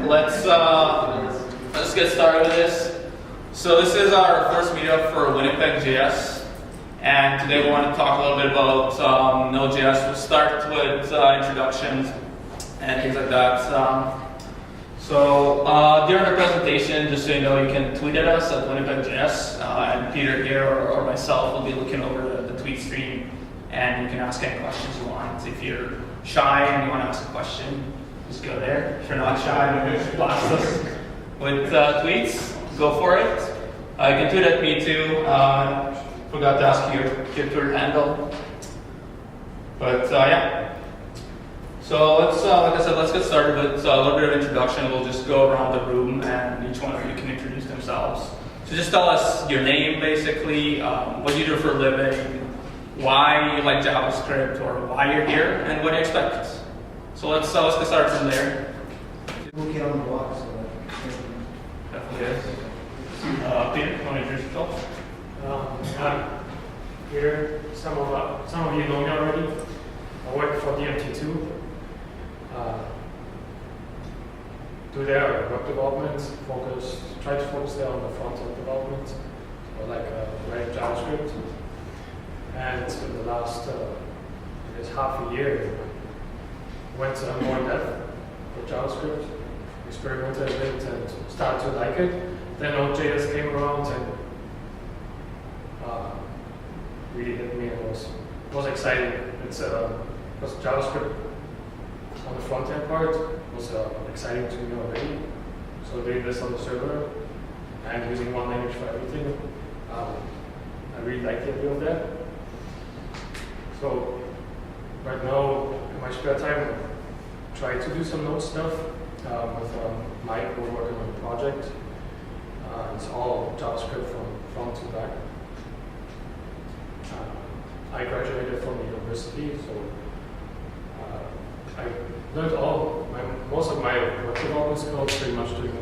let's get started with this. So this is our first meetup for Winnipeg.js, and today we want to talk a little bit about Node.js. We'll start with introductions and things like that. During our presentation, just so you know, you can tweet at us at Winnipeg.js, and Peter here or myself will be looking over the tweet stream, and you can ask any questions you want. If you're shy and you want to ask a question, just go there. If you're not shy, just blast us with tweets. Go for it. You can tweet at me too. Forgot to ask you your Twitter handle. But yeah. So let's, like I said, let's get started with a little bit of introduction. We'll just go around the room and each one of you can introduce themselves. So just tell us your name, basically, what you do for a living, why you like JavaScript, or why you're here, and what do you expect. So let's get started from there. We'll get on the block. So Definitely is. Peter, you want to introduce yourself? I'm Peter. Some of you know me already. I work for DMT2. Do their web development, try to focus there on the front-end development, or like writing JavaScript. And in the last, I guess, half a year, went more in depth with JavaScript, experimented with it, and started to like it. Then Node.js came around and really hit me, and was exciting. It's because JavaScript on the front end part was exciting to me already. So doing this on the server and using one language for everything, I really like the idea of that. So right now, in my spare time, I try to do some Node stuff with Mike. We're working on a project. It's all JavaScript from front to back. I graduated from university, so I learned most of my web development skills pretty much doing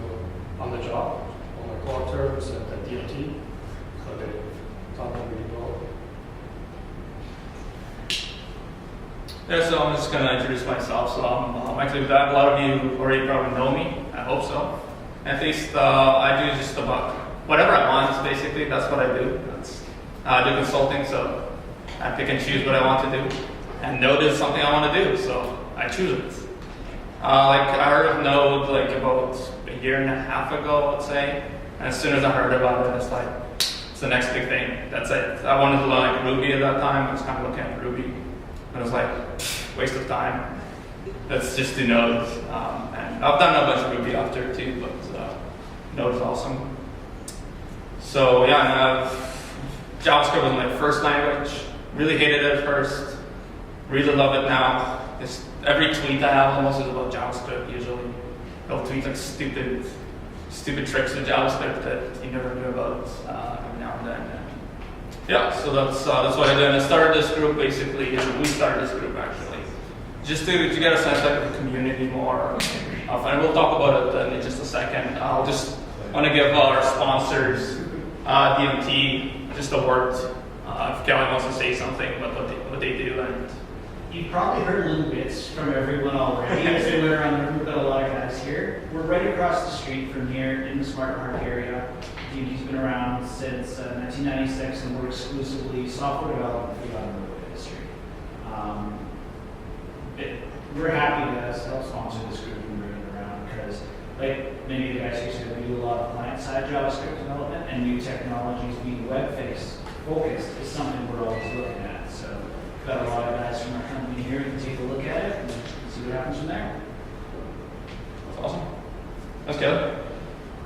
on the job, on my core terms at DMT. So they taught me really well. Yeah, so I'm just going to introduce myself. So I'm actually with that. A lot of you already probably know me. I hope so. At least I do just about whatever I want, basically. That's what I do. I do consulting, so I pick and choose what I want to do. And Node is something I want to do, so I choose it. I heard of Node about a year and a half ago, let's say. And as soon as I heard about it, it's the next big thing. That's it. I wanted to learn Ruby at that time. I was kind of looking at Ruby. And I was like, waste of time. Let's just do Node. And I've done a bunch of Ruby after too, but Node is awesome. So yeah, JavaScript was my first language. Really hated it at first. Really love it now. Just every tweet I have almost is about JavaScript usually. I'll tweet like stupid tricks with JavaScript that you never knew about every now and then. And yeah, so that's what I did. And I started this group basically, and we started this group actually, just to get a sense of the community more. And we'll talk about it in just a second. I'll just want to give our sponsors, DMT, just a word. If Kelly wants to say something about what they do. And you've probably heard little bits from everyone already as we went around the room. We've got a lot of guys here. We're right across the street from here in the Smart Park area. DMT's been around since 1996, and we're exclusively software development for the automotive industry. We're happy to help sponsor this group and bring it around because, like many of the guys here said, we do a lot of client-side JavaScript development, and new technologies being web-based focused is something we're always looking at. So we've got a lot of guys from our company here who can take a look at it and see what happens from there. That's awesome. That's good.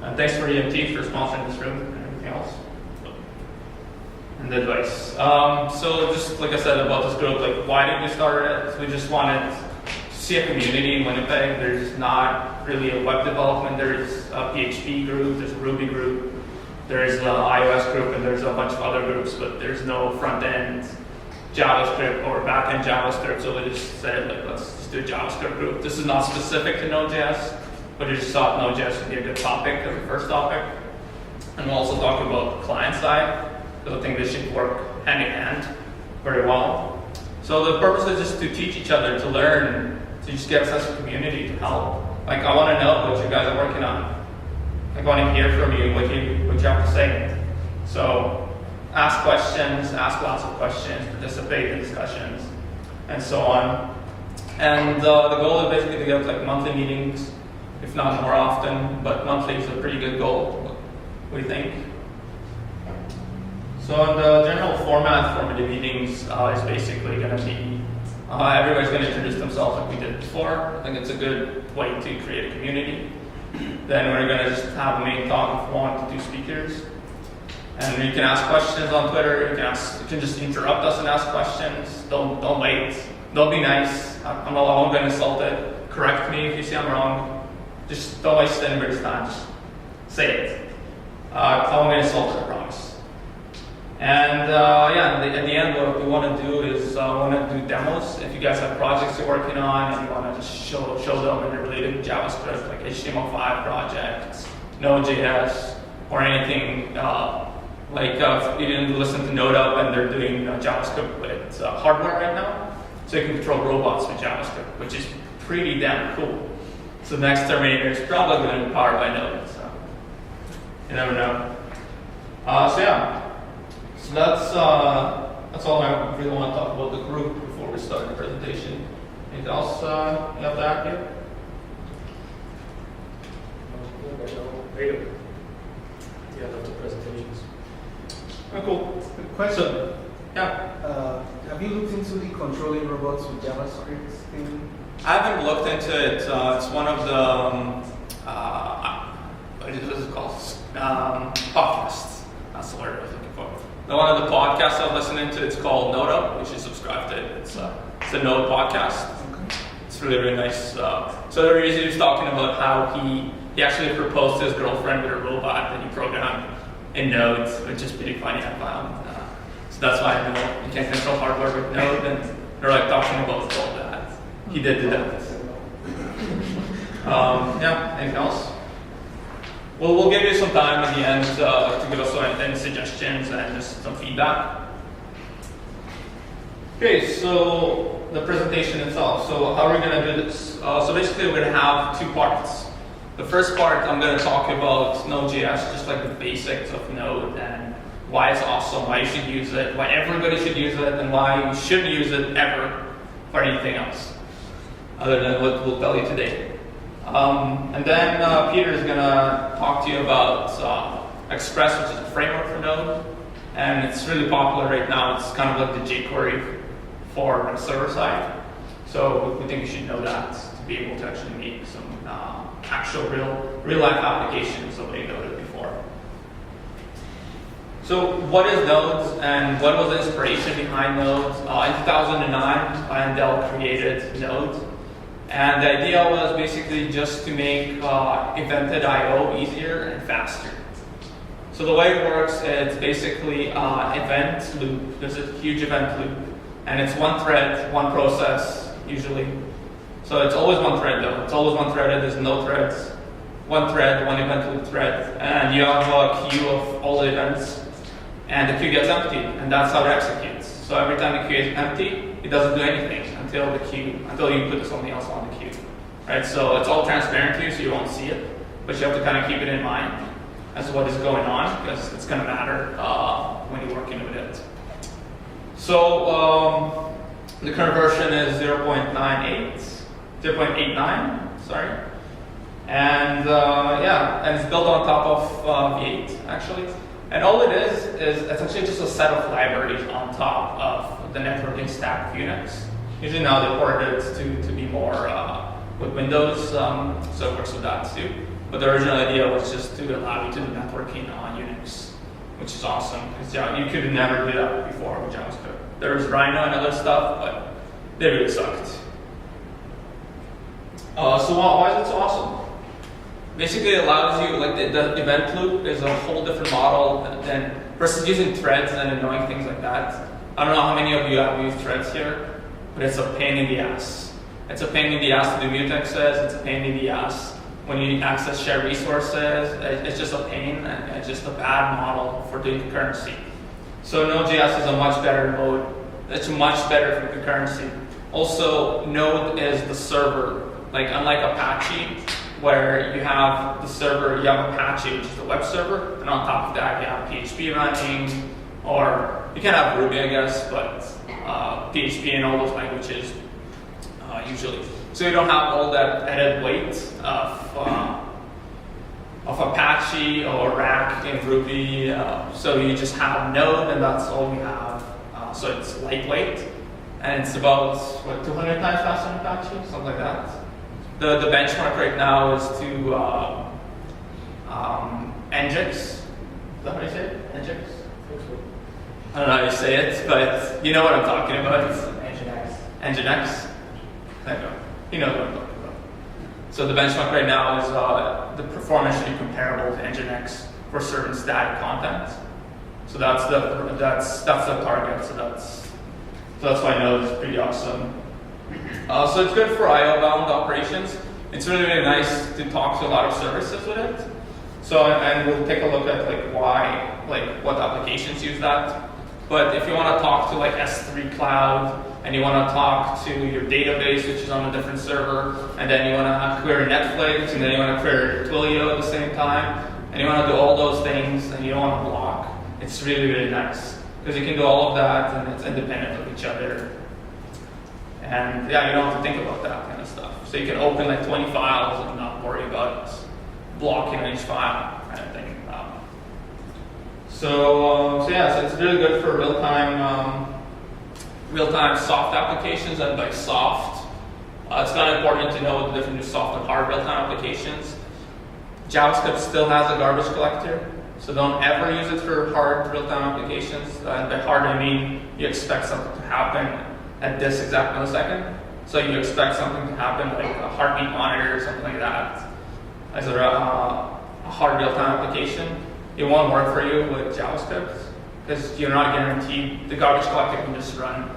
And thanks for EMT for sponsoring this room and everything else. And the advice. So just like I said about this group, why did we start it? We just wanted to see a community in Winnipeg. There's not really a web development. There's a PHP group, there's a Ruby group, there's an iOS group, and there's a bunch of other groups, but there's no front-end JavaScript or back-end JavaScript, so we just said, let's just do a JavaScript group. This is not specific to Node.js, but we just thought Node.js would be a good topic as the first topic. And we'll also talk about the client side, because I think this should work hand in hand very well. So the purpose is just to teach each other, to learn, to just get a sense of community, to help. I want to know what you guys are working on. I want to hear from you what you have to say. So ask questions, ask lots of questions, participate in discussions, and so on. And the goal is basically to get like monthly meetings, if not more often, but monthly is a pretty good goal. What do you think? So the general format for the meetings is basically going to be everybody's going to introduce themselves like we did before. I think it's a good way to create a community. Then we're going to just have a main talk with 1 to 2 speakers. And you can ask questions on Twitter. You can just interrupt us and ask questions. Don't wait. Don't be nice. I'm not going to insult it. Correct me if you see I'm wrong. Just don't waste anybody's time. Just say it. I won't get insulted, I promise. And at the end, what we want to do is we want to do demos. If you guys have projects you're working on and you want to just show them and they're related to JavaScript, like HTML5 projects, Node.js, or anything if you didn't listen to Meetup and they're doing JavaScript with hardware right now, so you can control robots with JavaScript, which is pretty damn cool. So the next Terminator is probably going to be powered by Node. So you never know. So that's all I really want to talk about the group before we start the presentation. Anything else you have to add here? Later. Yeah, after presentations. Oh, cool. Good question. So, yeah. Have you looked into the controlling robots with JavaScript thing? I haven't looked into it. It's one of the what is it called? Podcasts. That's the word I was looking for. One of the podcasts I'm listening to, it's called Meetup. You should subscribe to it. It's a Node podcast. Okay. It's really, really nice. So the reason he was talking about how he actually proposed to his girlfriend with a robot that he programmed in Node, which is pretty funny, I found. So that's why I know you can't control hardware with Node, and they're like talking about all that. He did do that. Anything else? Well, we'll give you some time at the end to give us any suggestions and just some feedback. Okay, so the presentation itself. So how are we going to do this? So basically we're going to have 2 parts. The first part, I'm going to talk about Node.js, just like the basics of Node and why it's awesome, why you should use it, why everybody should use it, and why you shouldn't use it ever for anything else, other than what we'll tell you today. And then Peter is going to talk to you about Express, which is a framework for Node. And it's really popular right now. It's kind of like the jQuery for the server side. So we think you should know that to be able to actually make some actual real-life applications the way Node did before. So what is Node and what was the inspiration behind Node? In 2009, Andel created Node. And the idea was basically just to make evented I/O easier and faster. So the way it works, it's basically event loop. There's a huge event loop, and it's one thread, one process usually. So it's always one thread though. It's always one threaded. There's no threads. One thread, one event loop thread, and you have a queue of all the events, and the queue gets empty, and that's how it executes. So every time the queue is empty, it doesn't do anything until you put something else on the queue, right? So it's all transparent to you, so you won't see it, but you have to kind of keep it in mind as to what is going on, because it's going to matter when you're working with it. So the current version is 0.89, sorry, and and it's built on top of V8 actually. And all it is it's actually just a set of libraries on top of the networking stack of Unix. Usually now they ported it to be more with Windows, so it works with that too. But the original idea was just to allow you to do networking on Unix, which is awesome, because you could never do that before with JavaScript. There was Rhino and other stuff, but they really sucked. So why is it so awesome? Basically, it allows you, like the event loop is a whole different model than versus using threads and annoying things like that. I don't know how many of you have used threads here, but it's a pain in the ass. It's a pain in the ass to do mutexes. It's a pain in the ass when you access shared resources. It's just a pain, and it's just a bad model for doing concurrency. So Node.js is a much better mode. It's much better for concurrency. Also, Node is the server. Like unlike Apache, where you have the server, you have Apache, which is the web server, and on top of that you have PHP running, or you can have Ruby, I guess, but PHP and all those languages usually. So you don't have all that added weight of Apache or Rack in Ruby. So you just have Node, and that's all we have. So it's lightweight, and it's about 200 times faster than Apache, something like that. The benchmark right now is to Nginx. Is that how you say it? Nginx? I don't know how you say it, but you know what I'm talking about. Nginx. Nginx. I know. You know what I'm talking about. So the benchmark right now is the performance should be comparable to Nginx for certain static content. So that's the target. So that's why Node is pretty awesome. So it's good for IO-bound operations. It's really, really nice to talk to a lot of services with it. So, and we'll take a look at what applications use that. But if you want to talk to like S3 Cloud, and you want to talk to your database, which is on a different server, and then you want to query Netflix, and then you want to query Twilio at the same time, and you want to do all those things, and you don't want to block, it's really, really nice. Because you can do all of that, and it's independent of each other. And yeah, you don't have to think about that kind of stuff. So you can open like 20 files and not worry about blocking each file kind of thing. So it's really good for real-time soft applications. And by soft, it's kind of important to know the difference between soft and hard real-time applications. JavaScript still has a garbage collector, so don't ever use it for hard real-time applications. And by hard, I mean you expect something to happen at this exact millisecond. So you expect something to happen like a heartbeat monitor or something like that as a hard real-time application. It won't work for you with JavaScript because you're not guaranteed. The garbage collector can just run,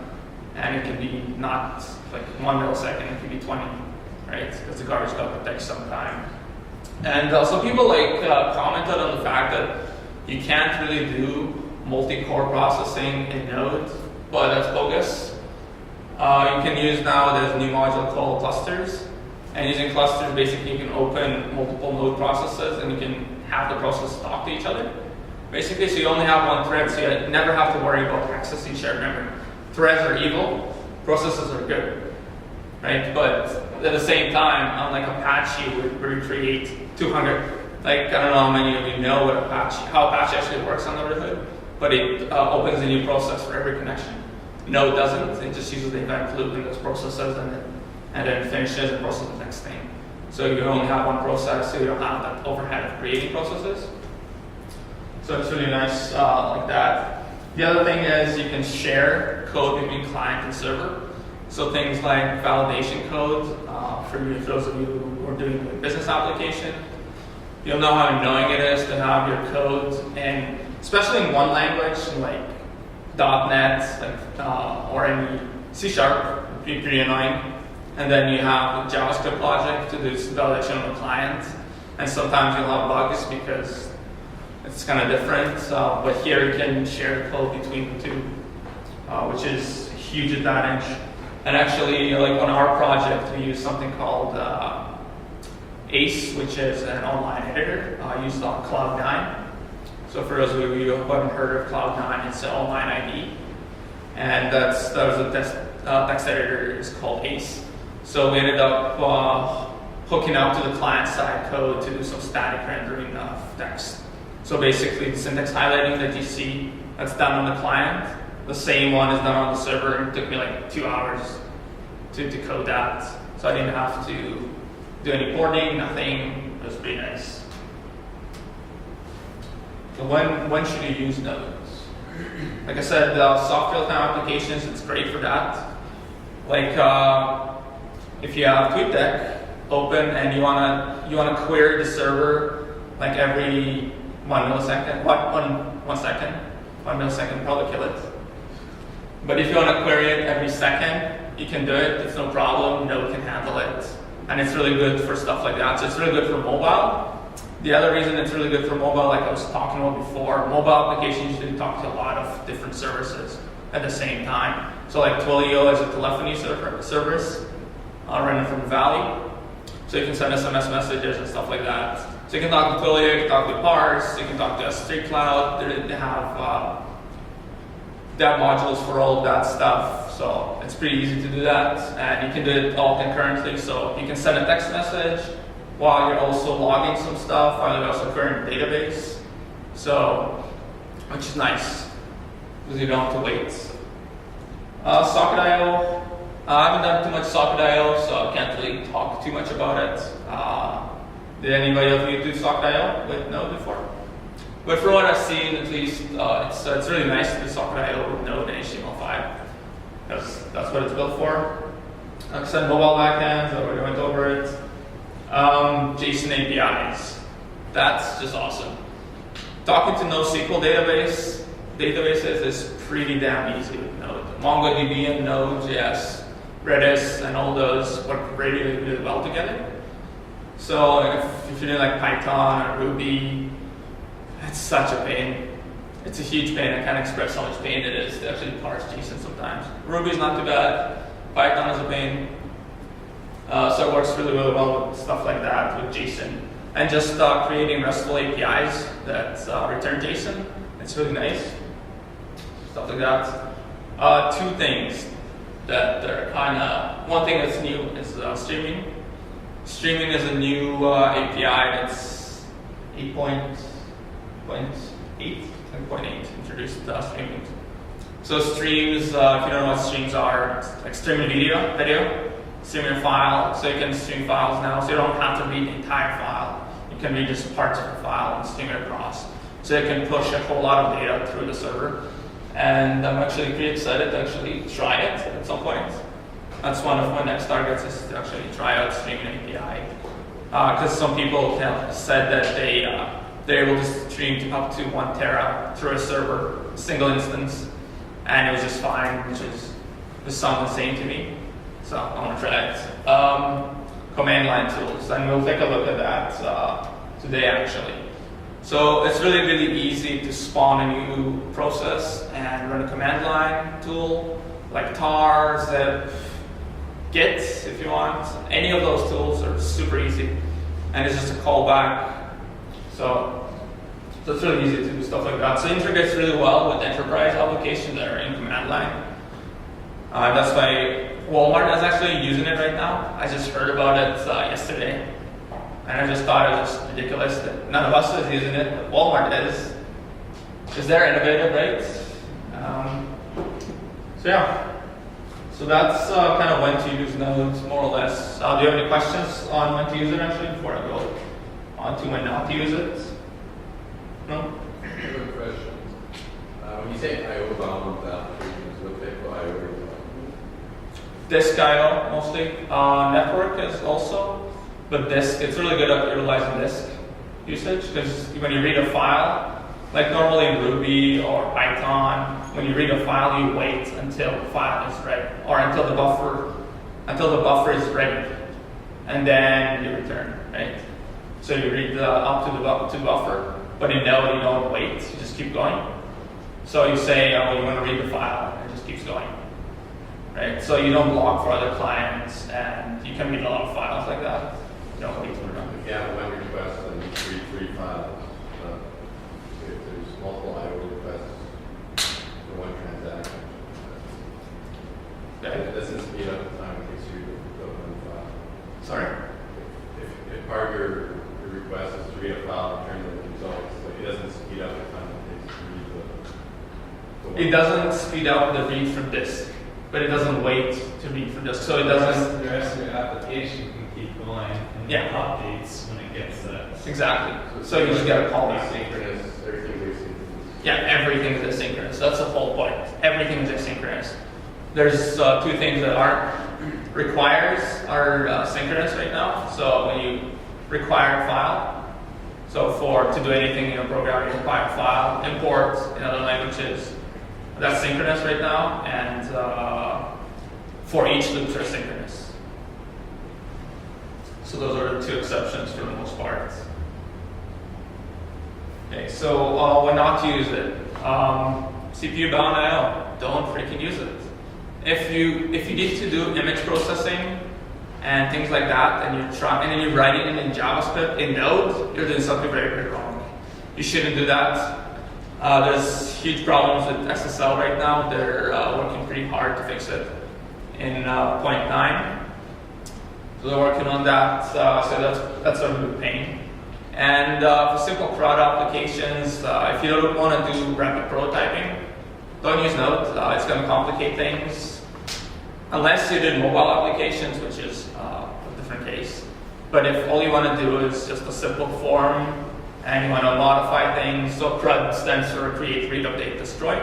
and it can be not like 1 millisecond, it can be 20, right? Because the garbage collector takes some time. And so people commented on the fact that you can't really do multi-core processing in Node, but that's bogus. You can use now, there's a new module called clusters, and using clusters, basically you can open multiple node processes and you can have the processes talk to each other. Basically, so you only have one thread, so you never have to worry about accessing shared memory. Threads are evil, processes are good, right? But at the same time, unlike Apache, where you create 200, I don't know how many of you know how Apache actually works under the hood, but it opens a new process for every connection. Node doesn't, it just uses the event loop in those processes and then finishes and processes the next thing. So you only have one process, so you don't have that overhead of creating processes. So it's really nice like that. The other thing is you can share code between client and server. So things like validation code, for those of you who are doing a business application, you'll know how annoying it is to have your code, and especially in one language like .NET or any C#, it'd be pretty annoying. And then you have JavaScript logic to do validation on the client, and sometimes you'll have bugs because it's kind of different. But here you can share code between the two, which is a huge advantage. And actually, like on our project, we use something called ACE, which is an online editor used on Cloud9. So for those of you who haven't heard of Cloud9, it's an online IDE, and that was a text editor is called ACE. So we ended up hooking up to the client-side code to do some static rendering of text. So basically, the syntax highlighting that you see, that's done on the client. The same one is done on the server, and it took me like 2 hours to code that. So I didn't have to do any porting, nothing. It was pretty nice. So when should you use nodes? Like I said, soft real-time applications, it's great for that. Like if you have TweetDeck open and you wanna query the server like every 1 millisecond, 1 second, 1 millisecond probably kill it. But if you want to query it every second, you can do it. It's no problem. Node can handle it, and it's really good for stuff like that. So it's really good for mobile. The other reason it's really good for mobile, like I was talking about before, mobile applications usually talk to a lot of different services at the same time. So like Twilio is a telephony service running from the Valley. So you can send SMS messages and stuff like that. So you can talk to Twilio, you can talk to Parse, you can talk to S3 Cloud. They have dev modules for all of that stuff. So it's pretty easy to do that. And you can do it all concurrently. So you can send a text message while you're also logging some stuff, while you're also querying the database. So, which is nice, because you don't have to wait. Socket.io. I haven't done too much Socket.io, so I can't really talk too much about it. Did anybody of you do Socket.io with Node before? But from what I've seen, at least, it's really nice to do Socket.io with Node and HTML5. Because that's what it's built for. Like I said, mobile backends, I already went over it. JSON APIs. That's just awesome. Talking to NoSQL databases is pretty damn easy with Node. MongoDB and Node.js, Redis, and all those work really, really well together. So if you're doing like Python or Ruby, it's such a pain. It's a huge pain. I can't express how much pain it is to actually parse JSON sometimes. Ruby's not too bad. Python is a pain. So it works really, really well with stuff like that, with JSON. And just creating RESTful APIs that return JSON. It's really nice. Stuff like that. Two things that are kind of, one thing that's new is streaming. Streaming is a new API that's 8.8 introduced streaming. So streams, if you don't know what streams are, it's like streaming video, streaming a file, so you can stream files now, so you don't have to read the entire file. You can read just parts of the file and stream it across. So you can push a whole lot of data through the server. And I'm actually pretty excited to actually try it at some point. That's one of my next targets, is to actually try out streaming API. Because some people have said that they're able to stream to up to 1 tera through a server, a single instance, and it was just fine, which is sounds insane to me. So I want to try it. Command line tools, and we'll take a look at that today actually. So it's really, really easy to spawn a new process and run a command line tool like tar, zip, git if you want. Any of those tools are super easy, and it's just a callback. So it's really easy to do stuff like that. So it integrates really well with enterprise applications that are in command line. That's why Walmart is actually using it right now. I just heard about it yesterday. And I just thought it was just ridiculous that none of us is using it, but Walmart is. Because they're innovative, right? So yeah. So that's kind of when to use Node, more or less. Do you have any questions on when to use it actually before I go on to when not to use it? No? I have a question. When you say I/O bound applications, what type of I/O are you talking about? Disk I/O mostly. Network is also. But disk, it's really good at utilizing disk usage, because when you read a file, like normally in Ruby or Python, when you read a file, you wait until the file is ready, or until the buffer is ready, and then you return, right? So you read up to the buffer, but in Node you don't wait, you just keep going. So you say, oh, you want to read the file, and it just keeps going, right? So you don't block for other clients, and you can read a lot of files like that. Don't wait for them. If you have one request and you read 3 files, if there's multiple I/O requests for one transaction, it doesn't speed up the time it takes you to build one file. Sorry? If part of your request is to read a file and return the results, like it doesn't speed up the time it takes to read the It doesn't speed up the read from disk, but it doesn't wait to read from disk. So it doesn't. The rest of your application can keep going and Yeah. updates when it gets that. Exactly. So you just gotta call back. asynchronous, everything is asynchronous. Yeah, everything is asynchronous. That's the whole point. Everything is asynchronous. There's 2 things that are synchronous right now. So when you require a file, so to do anything in a program, you require a file, import in other languages. That's synchronous right now, and for each loops are synchronous. So those are the 2 exceptions for the most part. Okay, so when not to use it, CPU bound I/O, don't freaking use it. If you need to do image processing and things like that, and and then you're writing it in JavaScript, in Node, you're doing something very, very wrong. You shouldn't do that. There's huge problems with SSL right now. They're working pretty hard to fix it in 0.9. So they're working on that, so that's a real pain. And for simple CRUD applications, if you don't want to do rapid prototyping, don't use Node. It's going to complicate things. Unless you did mobile applications, which is a different case. But if all you want to do is just a simple form and you want to modify things, so CRUD stands for create, read, update, destroy.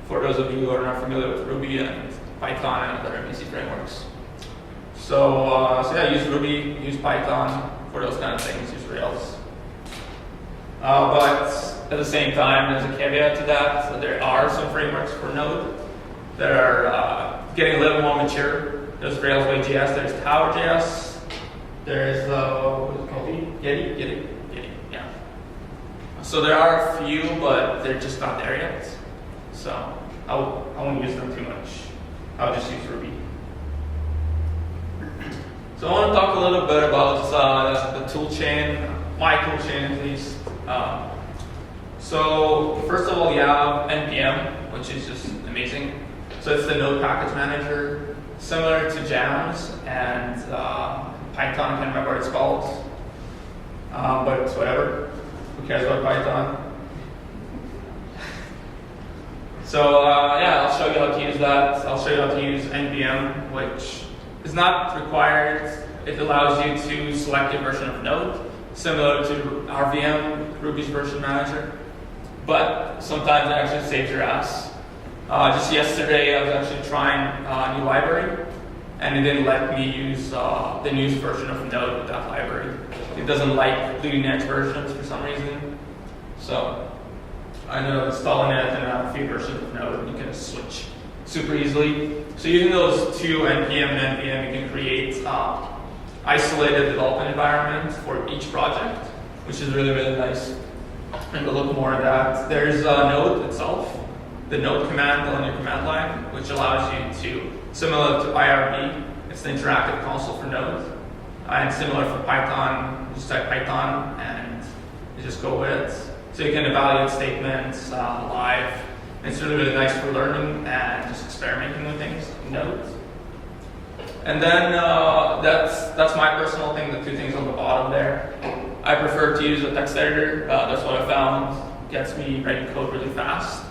For those of you who are not familiar with Ruby and Python and other MVC frameworks. So yeah, use Ruby, use Python for those kind of things, use Rails. But at the same time, there's a caveat to that. So there are some frameworks for Node that are getting a little more mature. There's Rails.js, there's Tower.js, there's what is it called? Yeti, yeah. So there are a few, but they're just not there yet. So I won't use them too much. I'll just use Ruby. So I want to talk a little bit about the tool chain, my tool chain at least. So first of all, you have NPM, which is just amazing. So it's the Node package manager, similar to Jams and Python. I can't remember what it's called, but it's whatever. Who cares about Python? So yeah, I'll show you how to use that. I'll show you how to use NPM, which is not required. It allows you to select a version of Node, similar to RVM, Ruby's version manager. But sometimes it actually saves your ass. Just yesterday, I was actually trying a new library, and it didn't let me use the newest version of Node with that library. It doesn't like leading edge versions for some reason. So I ended up installing it and a few versions of Node, and you can switch super easily. So using those two, NPM and NPM, you can create isolated development environments for each project, which is really, really nice. And we'll look more at that. There's Node itself, the Node command on your command line, which allows you to, similar to IRB, it's the interactive console for Node. And similar for Python, you just type Python and you just go with it. So you can evaluate statements live. It's really, really nice for learning and just experimenting with things in Node. And then that's my personal thing, the two things on the bottom there. I prefer to use a text editor. That's what I found gets me writing code really fast.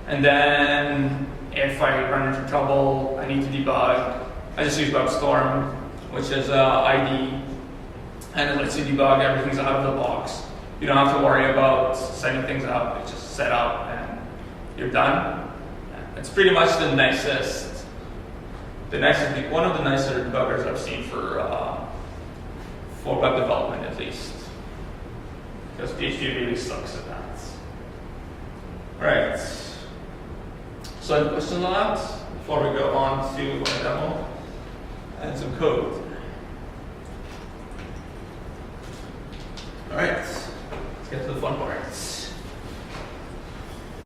And then if I run into trouble, I need to debug, I just use WebStorm, which is ID, and it lets you debug everything's out of the box. You don't have to worry about setting things up. It's just set up and you're done. It's pretty much one of the nicer debuggers I've seen for web development at least. Because PHP really sucks at that. Alright. So any questions on that before we go on to a demo and some code?